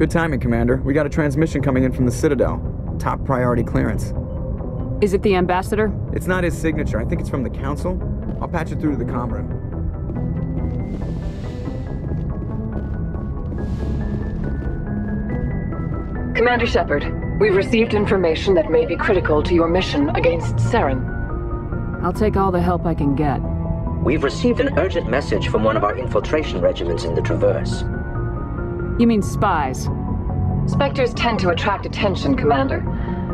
Good timing, Commander. We got a transmission coming in from the Citadel. Top priority clearance. Is it the ambassador? It's not his signature. I think it's from the Council. I'll patch it through to the comm room. Commander Shepard, we've received information that may be critical to your mission against Saren. I'll take all the help I can get. We've received an urgent message from one of our infiltration regiments in the Traverse. You mean spies? Spectres tend to attract attention, Commander,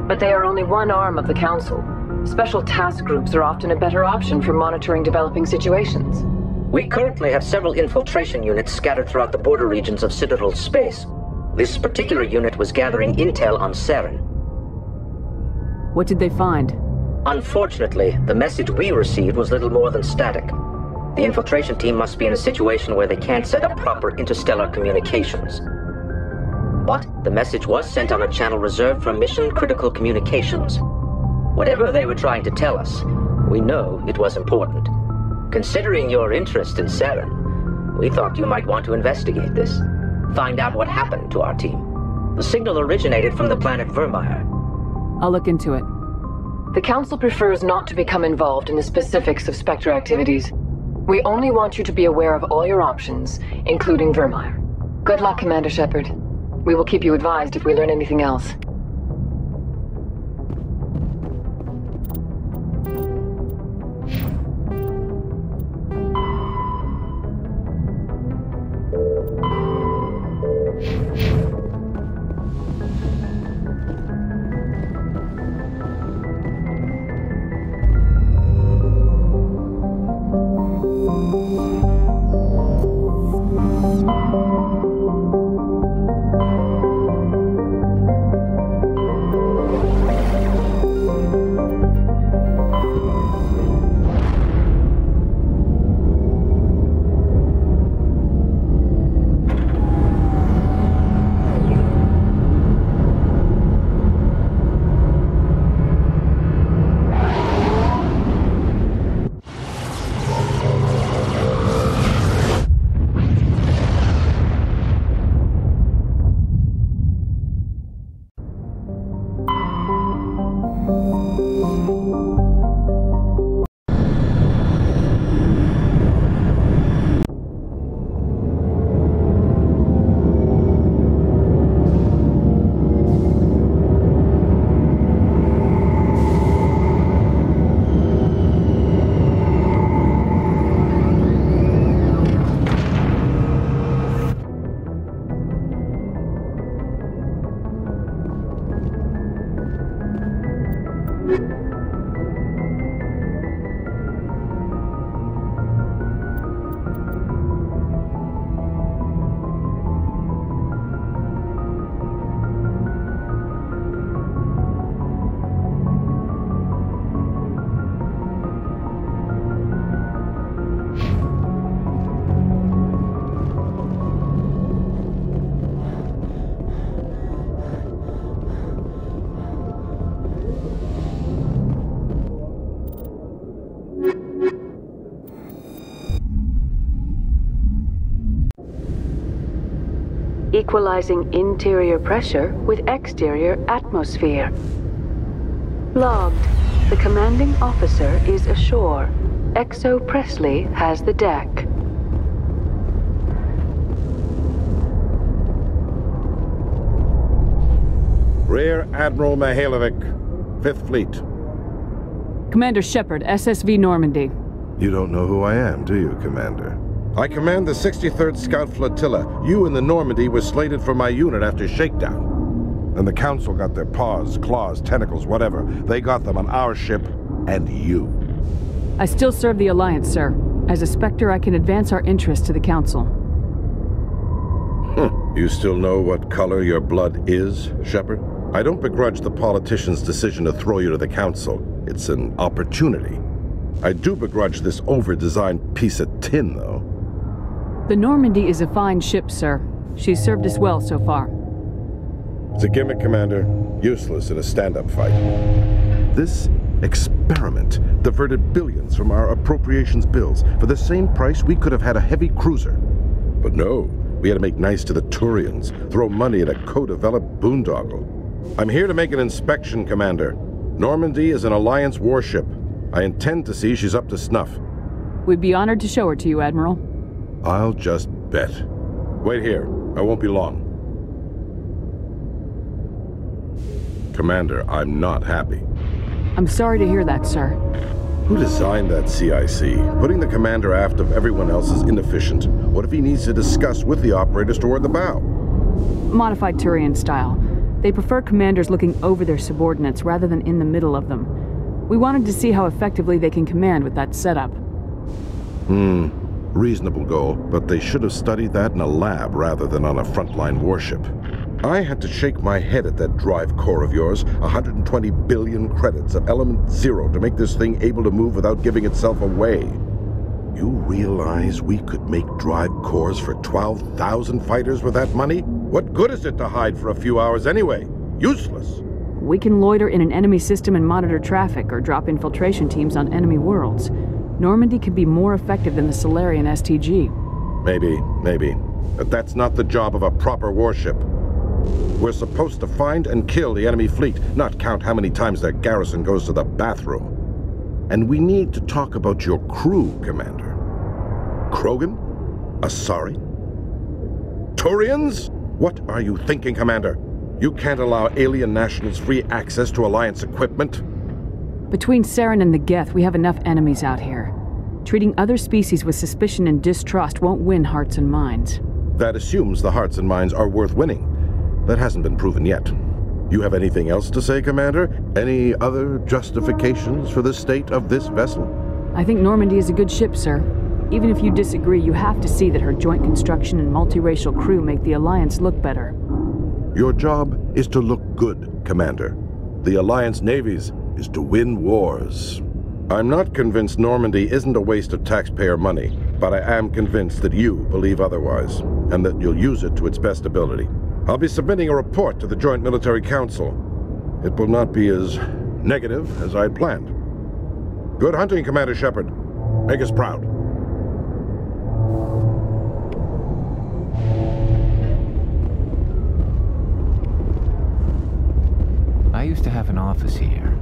but they are only one arm of the Council. Special task groups are often a better option for monitoring developing situations. We currently have several infiltration units scattered throughout the border regions of Citadel space. This particular unit was gathering intel on Saren. What did they find? Unfortunately, the message we received was little more than static. The infiltration team must be in a situation where they can't set up proper interstellar communications. But the message was sent on a channel reserved for mission-critical communications. Whatever they were trying to tell us, we know it was important. Considering your interest in Saren, we thought you might want to investigate this. Find out what happened to our team. The signal originated from the planet Vermeer. I'll look into it. The Council prefers not to become involved in the specifics of Spectre activities. We only want you to be aware of all your options, including Vermeer. Good luck, Commander Shepard. We will keep you advised if we learn anything else. Equalizing interior pressure with exterior atmosphere. Logged. The commanding officer is ashore. Exo Presley has the deck. Rear Admiral Mihailovic, 5th Fleet. Commander Shepard, SSV Normandy. You don't know who I am, do you, Commander? I command the 63rd Scout Flotilla. You and the Normandy were slated for my unit after shakedown. And the Council got their paws, claws, tentacles, whatever. They got them on our ship, and you. I still serve the Alliance, sir. As a Spectre, I can advance our interests to the Council. You still know what color your blood is, Shepard? I don't begrudge the politician's decision to throw you to the Council. It's an opportunity. I do begrudge this over-designed piece of tin, though. The Normandy is a fine ship, sir. She's served us well so far. It's a gimmick, Commander. Useless in a stand-up fight. This experiment diverted billions from our appropriations bills. For the same price, we could have had a heavy cruiser. But no, We had to make nice to the Turians, throw money at a co-developed boondoggle. I'm here to make an inspection, Commander. Normandy is an Alliance warship. I intend to see she's up to snuff. We'd be honored to show her to you, Admiral. I'll just bet. Wait here. I won't be long. Commander, I'm not happy. I'm sorry to hear that, sir. Who designed that CIC? Putting the commander aft of everyone else is inefficient. What if he needs to discuss with the operators toward the bow? Modified Turian style. They prefer commanders looking over their subordinates rather than in the middle of them. We wanted to see how effectively they can command with that setup. Reasonable goal, but they should have studied that in a lab rather than on a frontline warship. I had to shake my head at that drive core of yours, 120 billion credits of element 0 to make this thing able to move without giving itself away. You realize we could make drive cores for 12,000 fighters with that money? What good is it to hide for a few hours anyway? Useless. We can loiter in an enemy system and monitor traffic or drop infiltration teams on enemy worlds. Normandy could be more effective than the Solarian STG. Maybe. But that's not the job of a proper warship. We're supposed to find and kill the enemy fleet, not count how many times their garrison goes to the bathroom. And we need to talk about your crew, Commander. Krogan? Asari? Turians? What are you thinking, Commander? You can't allow alien nationals free access to Alliance equipment? Between Saren and the Geth, we have enough enemies out here. Treating other species with suspicion and distrust won't win hearts and minds. That assumes the hearts and minds are worth winning. That hasn't been proven yet. You have anything else to say, Commander? Any other justifications for the state of this vessel? I think Normandy is a good ship, sir. Even if you disagree, you have to see that her joint construction and multiracial crew make the Alliance look better. Your job is to look good, Commander. The Alliance navies is to win wars. I'm not convinced Normandy isn't a waste of taxpayer money, but I am convinced that you believe otherwise, and that you'll use it to its best ability. I'll be submitting a report to the Joint Military Council. It will not be as negative as I'd planned. Good hunting, Commander Shepard. Make us proud. I used to have an office here.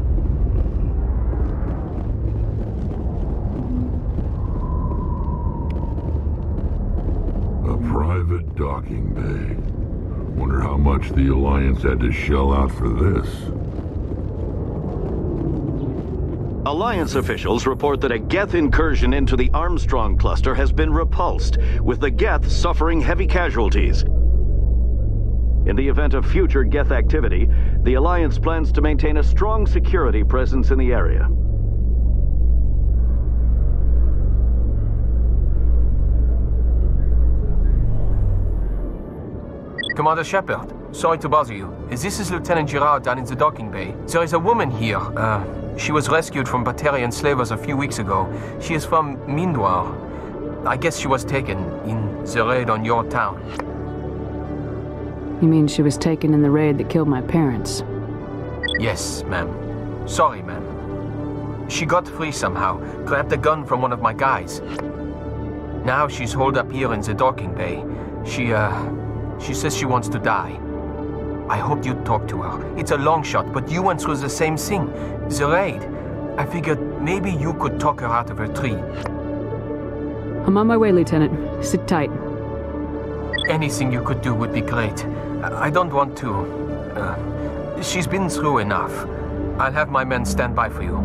A private docking bay. Wonder how much the Alliance had to shell out for this. Alliance officials report that a Geth incursion into the Armstrong cluster has been repulsed, with the Geth suffering heavy casualties. In the event of future Geth activity, the Alliance plans to maintain a strong security presence in the area. Commander Shepard, sorry to bother you. This is Lieutenant Girard down in the docking bay. There is a woman here. She was rescued from Batarian slavers a few weeks ago. She is from Mindoir. I guess she was taken in the raid on your town. You mean she was taken in the raid that killed my parents? Yes, ma'am. Sorry, ma'am. She got free somehow, grabbed a gun from one of my guys. Now she's holed up here in the docking bay. She says she wants to die. I hoped you'd talk to her. It's a long shot, but you went through the same thing. The raid. I figured maybe you could talk her out of her tree. I'm on my way, Lieutenant. Sit tight. Anything you could do would be great. I don't want to... she's been through enough. I'll have my men stand by for you.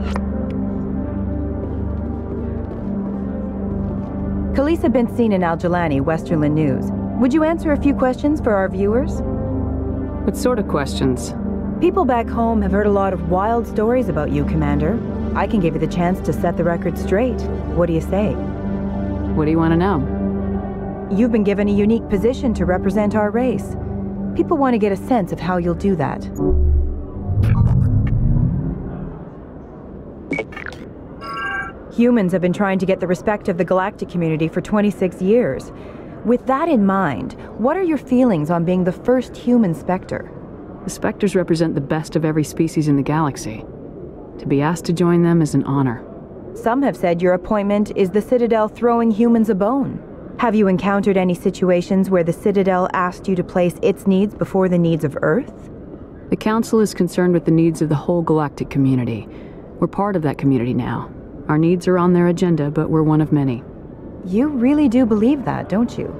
Khaleesa bint seen in Al-Jalani, Westerland News. Would you answer a few questions for our viewers? What sort of questions? People back home have heard a lot of wild stories about you, Commander. I can give you the chance to set the record straight. What do you say? What do you want to know? You've been given a unique position to represent our race. People want to get a sense of how you'll do that. Humans have been trying to get the respect of the galactic community for 26 years. With that in mind, what are your feelings on being the first human Spectre? The Spectres represent the best of every species in the galaxy. To be asked to join them is an honor. Some have said your appointment is the Citadel throwing humans a bone. Have you encountered any situations where the Citadel asked you to place its needs before the needs of Earth? The Council is concerned with the needs of the whole galactic community. We're part of that community now. Our needs are on their agenda, but we're one of many. You really do believe that, don't you?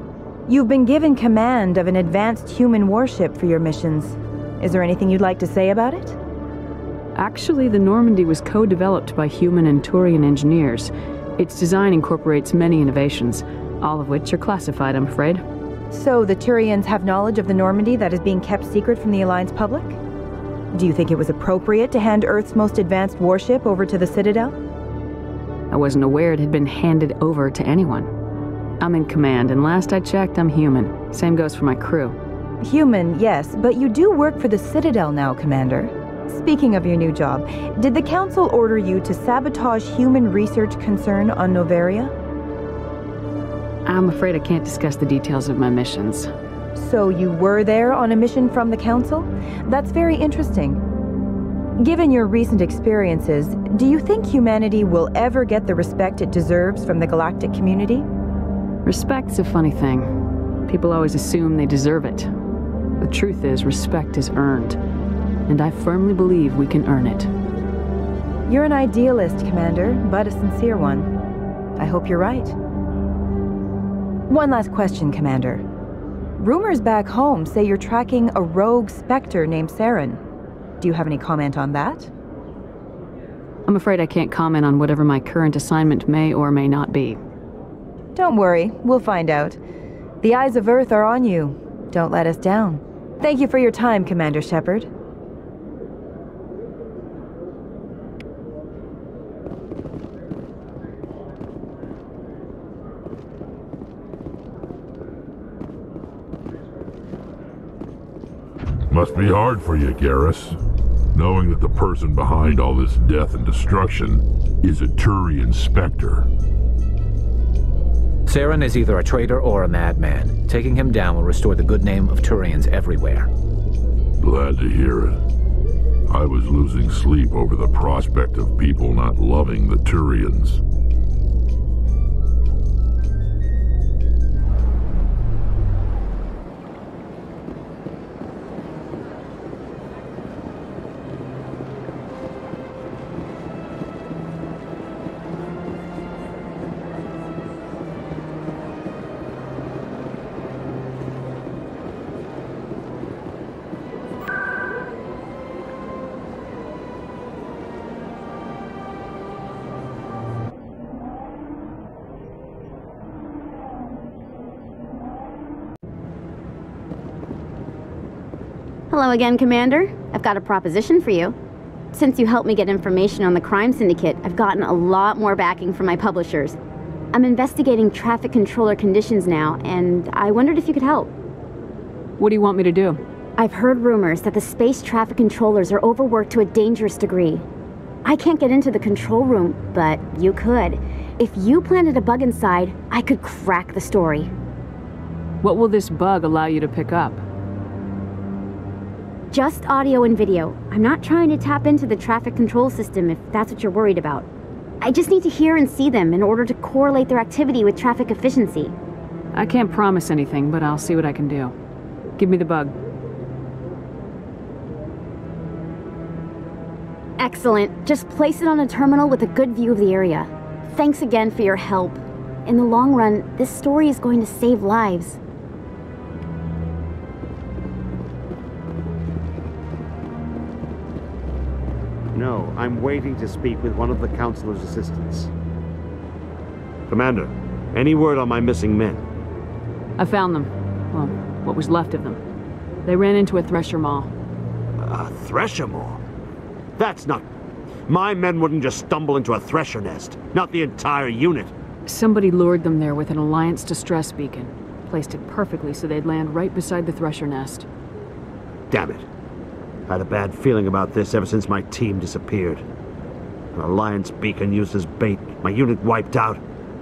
You've been given command of an advanced human warship for your missions. Is there anything you'd like to say about it? Actually, the Normandy was co-developed by human and Turian engineers. Its design incorporates many innovations, all of which are classified, I'm afraid. So the Turians have knowledge of the Normandy that is being kept secret from the Alliance public? Do you think it was appropriate to hand Earth's most advanced warship over to the Citadel? I wasn't aware it had been handed over to anyone. I'm in command, and last I checked, I'm human. Same goes for my crew. Human, yes, but you do work for the Citadel now, Commander. Speaking of your new job, did the Council order you to sabotage human research concern on Noveria? I'm afraid I can't discuss the details of my missions. So you were there on a mission from the Council? That's very interesting. Given your recent experiences, do you think humanity will ever get the respect it deserves from the galactic community? Respect's a funny thing. People always assume they deserve it. The truth is, respect is earned. And I firmly believe we can earn it. You're an idealist, Commander, but a sincere one. I hope you're right. One last question, Commander. Rumors back home say you're tracking a rogue Spectre named Saren. Do you have any comment on that? I'm afraid I can't comment on whatever my current assignment may or may not be. Don't worry, we'll find out. The eyes of Earth are on you. Don't let us down. Thank you for your time, Commander Shepard. Must be hard for you, Garrus, knowing that the person behind all this death and destruction is a Turian Spectre. Saren is either a traitor or a madman. Taking him down will restore the good name of Turians everywhere. Glad to hear it. I was losing sleep over the prospect of people not loving the Turians. Hello again, Commander. I've got a proposition for you. Since you helped me get information on the crime syndicate, I've gotten a lot more backing from my publishers. I'm investigating traffic controller conditions now, and I wondered if you could help. What do you want me to do? I've heard rumors that the space traffic controllers are overworked to a dangerous degree. I can't get into the control room, but you could. If you planted a bug inside, I could crack the story. What will this bug allow you to pick up? Just audio and video. I'm not trying to tap into the traffic control system if that's what you're worried about. I just need to hear and see them in order to correlate their activity with traffic efficiency. I can't promise anything, but I'll see what I can do. Give me the bug. Excellent. Just place it on a terminal with a good view of the area. Thanks again for your help. In the long run, this story is going to save lives. No, I'm waiting to speak with one of the Councilor's assistants. Commander, any word on my missing men? I found them. Well, what was left of them. They ran into a Thresher Maw. A Thresher Maw? That's not... My men wouldn't just stumble into a Thresher nest. Not the entire unit. Somebody lured them there with an Alliance distress beacon. Placed it perfectly so they'd land right beside the Thresher nest. Damn it. I had a bad feeling about this ever since my team disappeared. An Alliance beacon used as bait, my unit wiped out,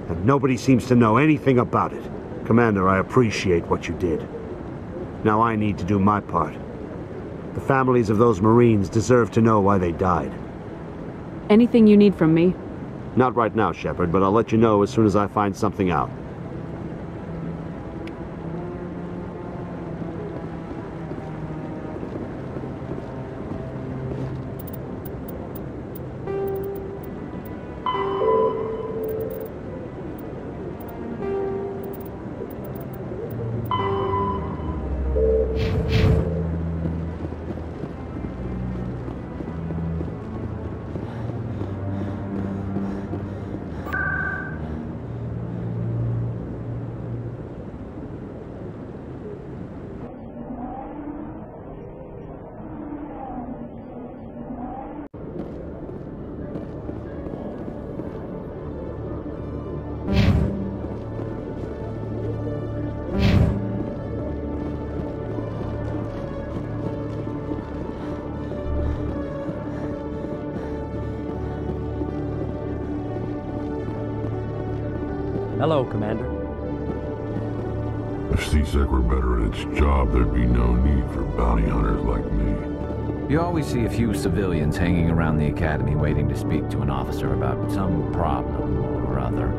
and nobody seems to know anything about it. Commander, I appreciate what you did. Now I need to do my part. The families of those Marines deserve to know why they died. Anything you need from me? Not right now, Shepard, but I'll let you know as soon as I find something out. Hello, Commander. If C-Sec were better at its job, there'd be no need for bounty hunters like me. You always see a few civilians hanging around the academy waiting to speak to an officer about some problem or other.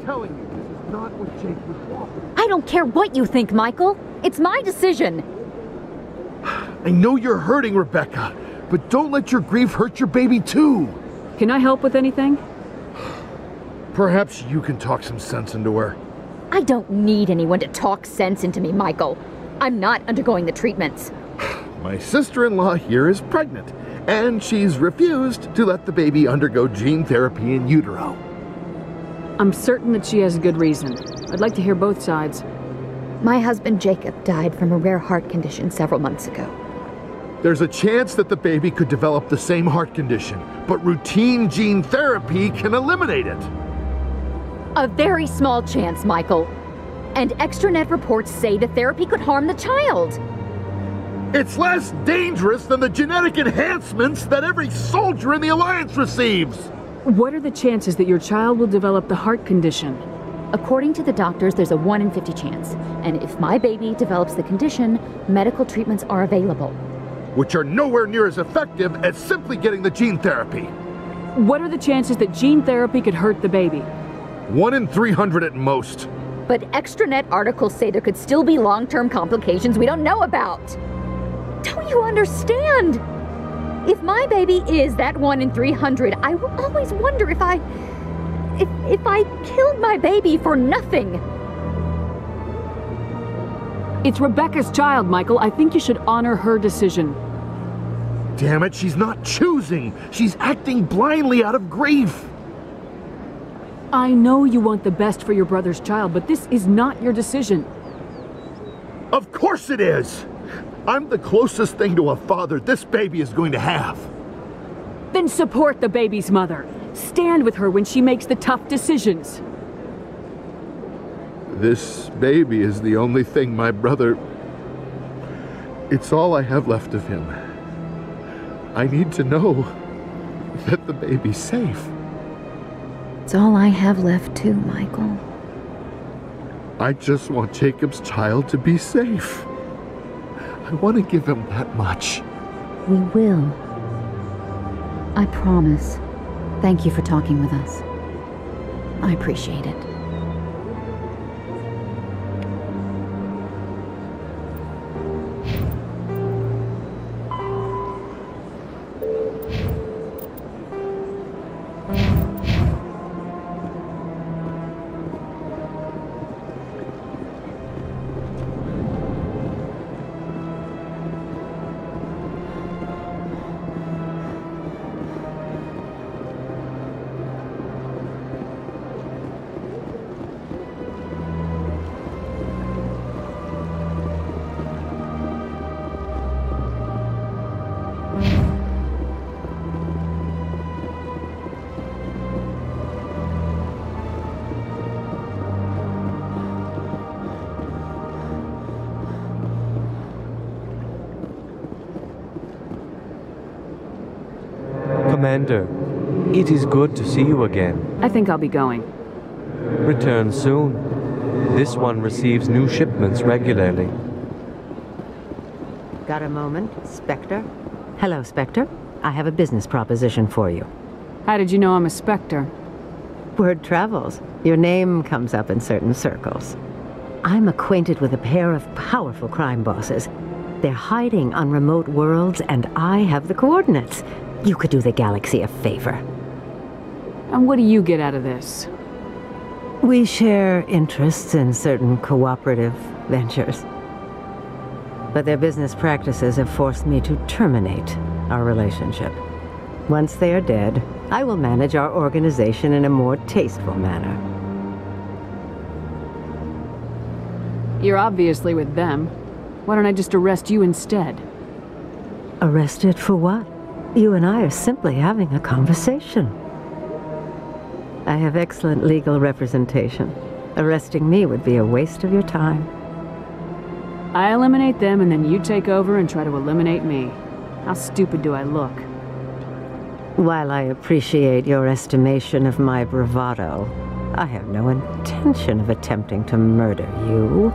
telling you, this is not what Jake would want. I don't care what you think, Michael. It's my decision. I know you're hurting, Rebecca, but don't let your grief hurt your baby too. Can I help with anything? Perhaps you can talk some sense into her. I don't need anyone to talk sense into me, Michael. I'm not undergoing the treatments. My sister-in-law here is pregnant, and she's refused to let the baby undergo gene therapy in utero. I'm certain that she has a good reason. I'd like to hear both sides. My husband Jacob died from a rare heart condition several months ago. There's a chance that the baby could develop the same heart condition, but routine gene therapy can eliminate it. A very small chance, Michael. And extranet reports say the therapy could harm the child. It's less dangerous than the genetic enhancements that every soldier in the Alliance receives. What are the chances that your child will develop the heart condition? According to the doctors, there's a 1 in 50 chance. And if my baby develops the condition, medical treatments are available. Which are nowhere near as effective as simply getting the gene therapy. What are the chances that gene therapy could hurt the baby? 1 in 300 at most. But extranet articles say there could still be long-term complications we don't know about. Don't you understand? If my baby is that 1 in 300, I will always wonder if I killed my baby for nothing. It's Rebecca's child, Michael. I think you should honor her decision. Damn it, she's not choosing. She's acting blindly out of grief. I know you want the best for your brother's child, but this is not your decision. Of course it is. I'm the closest thing to a father this baby is going to have. Then support the baby's mother. Stand with her when she makes the tough decisions. This baby is the only thing my brother... It's all I have left of him. I need to know that the baby's safe. It's all I have left too, Michael. I just want Jacob's child to be safe. I want to give him that much. We will. I promise. Thank you for talking with us. I appreciate it. Commander, it is good to see you again. I think I'll be going. Return soon. This one receives new shipments regularly. Got a moment, Spectre? Hello, Spectre. I have a business proposition for you. How did you know I'm a Spectre? Word travels. Your name comes up in certain circles. I'm acquainted with a pair of powerful crime bosses. They're hiding on remote worlds, and I have the coordinates. You could do the galaxy a favor. And what do you get out of this? We share interests in certain cooperative ventures. But their business practices have forced me to terminate our relationship. Once they are dead, I will manage our organization in a more tasteful manner. You're obviously with them. Why don't I just arrest you instead? Arrested for what? You and I are simply having a conversation. I have excellent legal representation. Arresting me would be a waste of your time. I eliminate them and then you take over and try to eliminate me. How stupid do I look? While I appreciate your estimation of my bravado, I have no intention of attempting to murder you.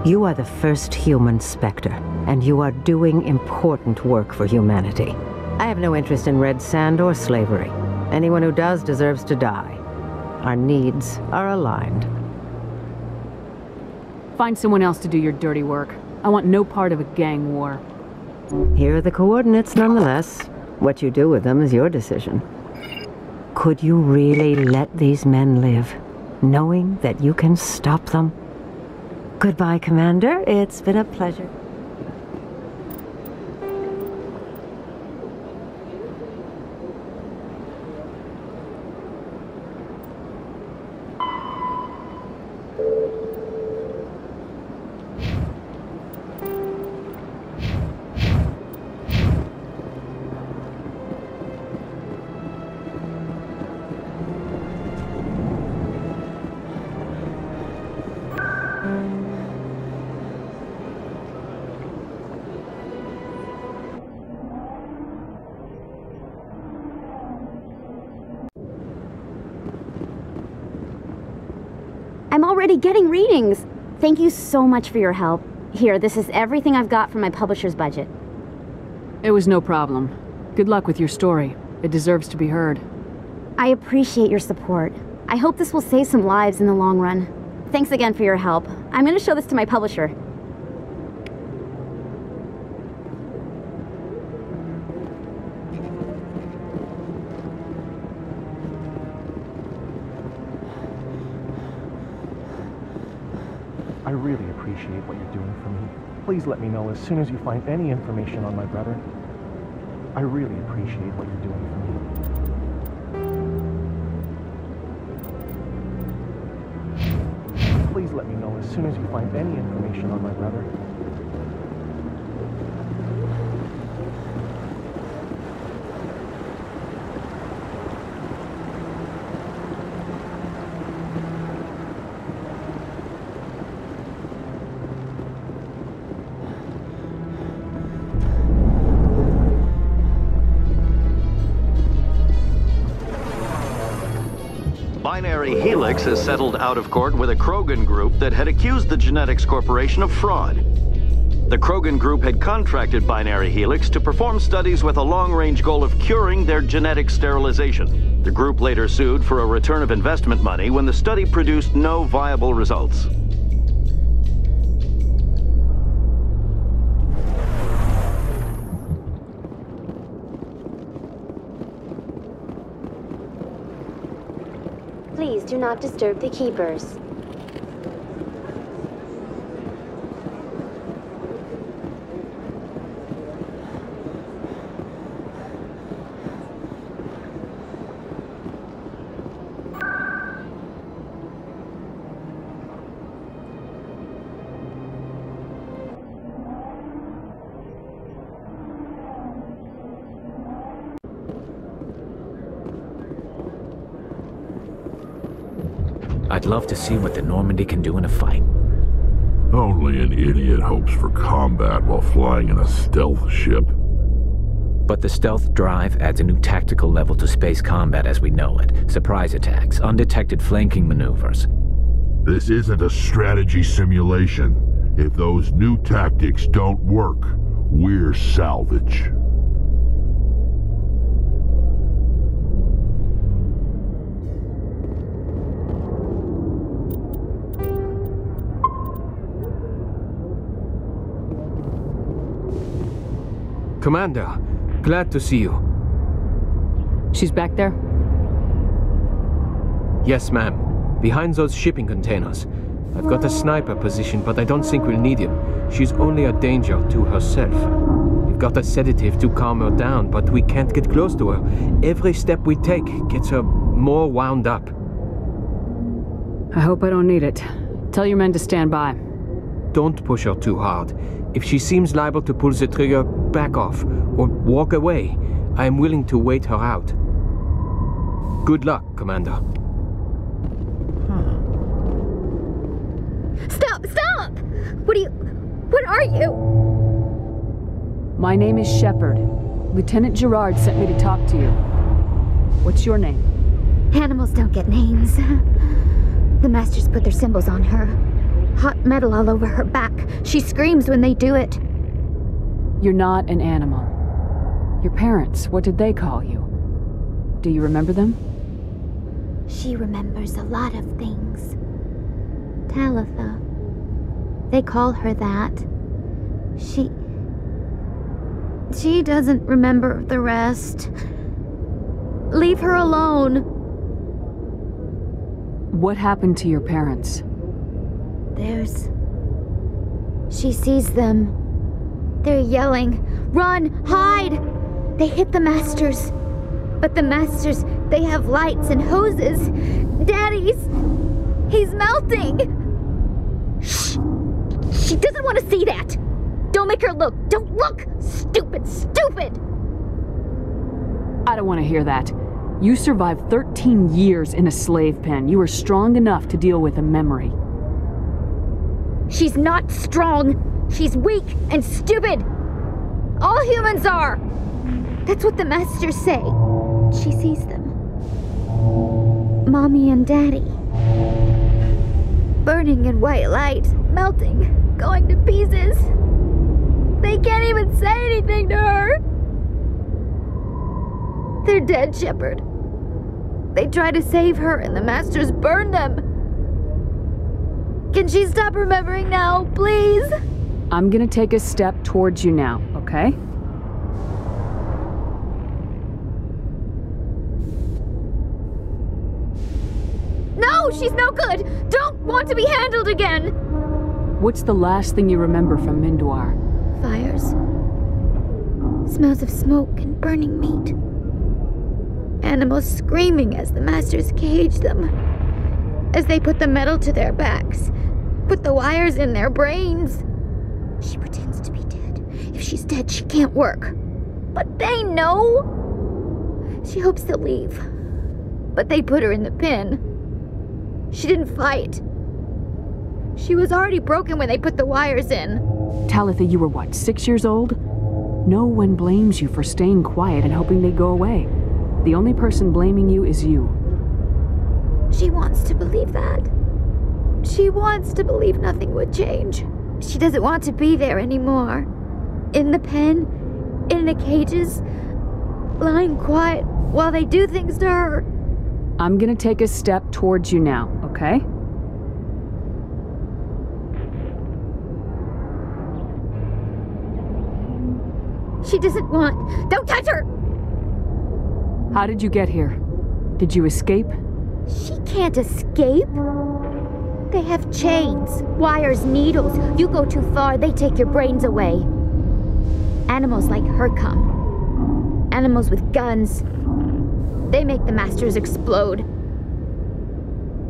You are the first human Spectre, and you are doing important work for humanity. I have no interest in red sand or slavery. Anyone who does deserves to die. Our needs are aligned. Find someone else to do your dirty work. I want no part of a gang war. Here are the coordinates nonetheless. What you do with them is your decision. Could you really let these men live, knowing that you can stop them? Goodbye, Commander. It's been a pleasure. I'm already getting readings. Thank you so much for your help. Here, this is everything I've got from my publisher's budget. It was no problem. Good luck with your story. It deserves to be heard. I appreciate your support. I hope this will save some lives in the long run. Thanks again for your help. I'm going to show this to my publisher. I really appreciate what you're doing for me. Please let me know as soon as you find any information on my brother. I really appreciate what you're doing for me. Please let me know as soon as you find any information on my brother. Binary Helix has settled out of court with a Krogan group that had accused the Genetics Corporation of fraud. The Krogan group had contracted Binary Helix to perform studies with a long-range goal of curing their genetic sterilization. The group later sued for a return of investment money when the study produced no viable results. Please do not disturb the keepers. I'd love to see what the Normandy can do in a fight. Only an idiot hopes for combat while flying in a stealth ship. But the stealth drive adds a new tactical level to space combat as we know it. Surprise attacks, undetected flanking maneuvers. This isn't a strategy simulation. If those new tactics don't work, we're salvage. Commander, glad to see you. She's back there? Yes, ma'am. Behind those shipping containers. I've got a sniper position, but I don't think we'll need him. She's only a danger to herself. We've got a sedative to calm her down, but we can't get close to her. Every step we take gets her more wound up. I hope I don't need it. Tell your men to stand by. Don't push her too hard. If she seems liable to pull the trigger, back off, or walk away. I am willing to wait her out. Good luck, Commander. Stop! Stop! What are you? My name is Shepard. Lieutenant Gerard sent me to talk to you. What's your name? Animals don't get names. The Masters put their symbols on her. Hot metal all over her back. She screams when they do it. You're not an animal. Your parents, what did they call you? Do you remember them? She remembers a lot of things. Talitha. They call her that. She doesn't remember the rest. Leave her alone. What happened to your parents? She sees them. They're yelling, "Run! Hide!" They hit the Masters. But the Masters, they have lights and hoses. He's melting! Shh! She doesn't want to see that! Don't make her look! Don't look! Stupid! Stupid! I don't want to hear that. You survived 13 years in a slave pen. You were strong enough to deal with a memory. She's not strong. She's weak and stupid. All humans are. That's what the Masters say. She sees them. Mommy and Daddy. Burning in white light, melting, going to pieces. They can't even say anything to her. They're dead, Shepard. They try to save her and the Masters burn them. Can she stop remembering now, please? I'm gonna take a step towards you now, okay? No, she's no good! Don't want to be handled again! What's the last thing you remember from Mindoir? Fires. Smells of smoke and burning meat. Animals screaming as the Masters cage them. As they put the metal to their backs. Put the wires in their brains. She pretends to be dead. If she's dead, she can't work. But they know! She hopes to leave. But they put her in the pen. She didn't fight. She was already broken when they put the wires in. Talitha, you were what, 6 years old? No one blames you for staying quiet and hoping they'd go away. The only person blaming you is you. She wants to believe that. She wants to believe nothing would change. She doesn't want to be there anymore. In the pen, in the cages, lying quiet while they do things to her. I'm gonna take a step towards you now, okay? She doesn't want... Don't touch her! How did you get here? Did you escape? She can't escape. They have chains, wires, needles. You go too far, they take your brains away. Animals like her come. Animals with guns. They make the Masters explode.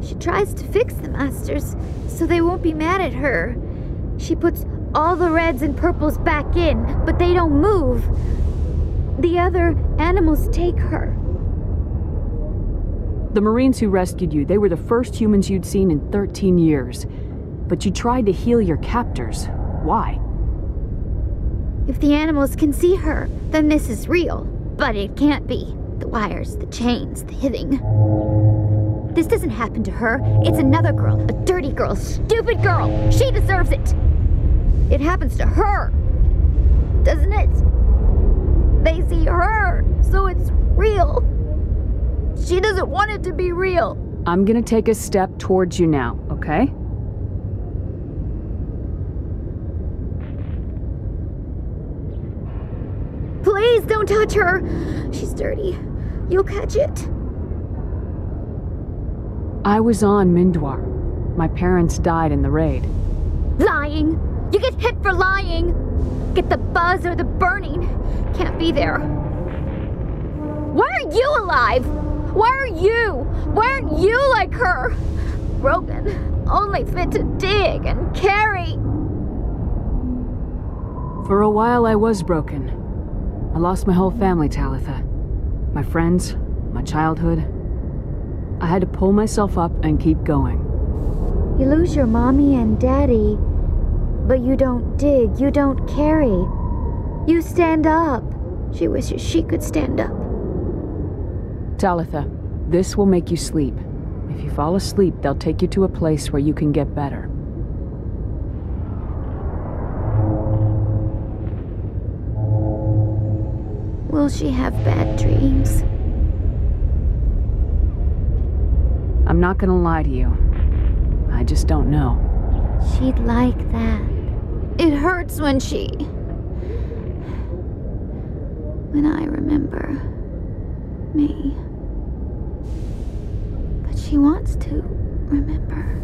She tries to fix the Masters so they won't be mad at her. She puts all the reds and purples back in, but they don't move. The other animals take her. The Marines who rescued you, they were the first humans you'd seen in 13 years. But you tried to heal your captors. Why? If the animals can see her, then this is real. But it can't be. The wires, the chains, the hitting. This doesn't happen to her. It's another girl. A dirty girl. Stupid girl. She deserves it. It happens to her. Doesn't it? They see her, so it's real. She doesn't want it to be real. I'm gonna take a step towards you now, okay? Please don't touch her. She's dirty. You'll catch it. I was on Mindwar. My parents died in the raid. Lying. You get hit for lying. Get the buzz or the burning. Can't be there. Why are you alive? Why are you? Why aren't you like her? Broken. Only fit to dig and carry. For a while I was broken. I lost my whole family, Talitha. My friends, my childhood. I had to pull myself up and keep going. You lose your mommy and daddy, but you don't dig, you don't carry. You stand up. She wishes she could stand up. Talitha, this will make you sleep. If you fall asleep, they'll take you to a place where you can get better. Will she have bad dreams? I'm not gonna lie to you. I just don't know. She'd like that. It hurts when I remember me. But she wants to remember.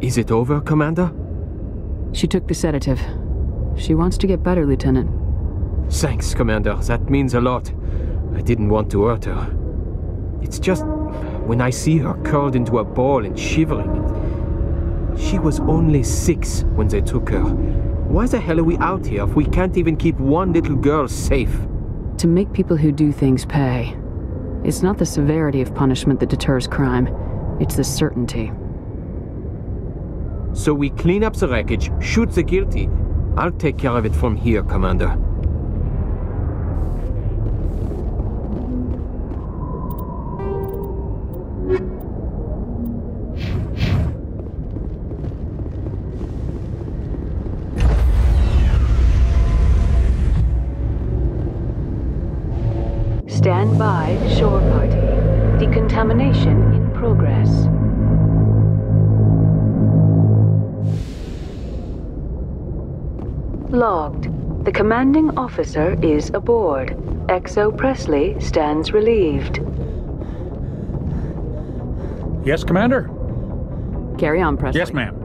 Is it over, Commander? She took the sedative. She wants to get better, Lieutenant. Thanks, Commander. That means a lot. I didn't want to hurt her. It's just, when I see her curled into a ball and shivering, she was only 6 when they took her. Why the hell are we out here if we can't even keep one little girl safe? To make people who do things pay. It's not the severity of punishment that deters crime. It's the certainty. So we clean up the wreckage, shoot the guilty. I'll take care of it from here, Commander. Stand by, shore party. Decontamination in progress. Logged. The commanding officer is aboard. XO Presley stands relieved. Yes, Commander? Carry on, Presley. Yes, ma'am.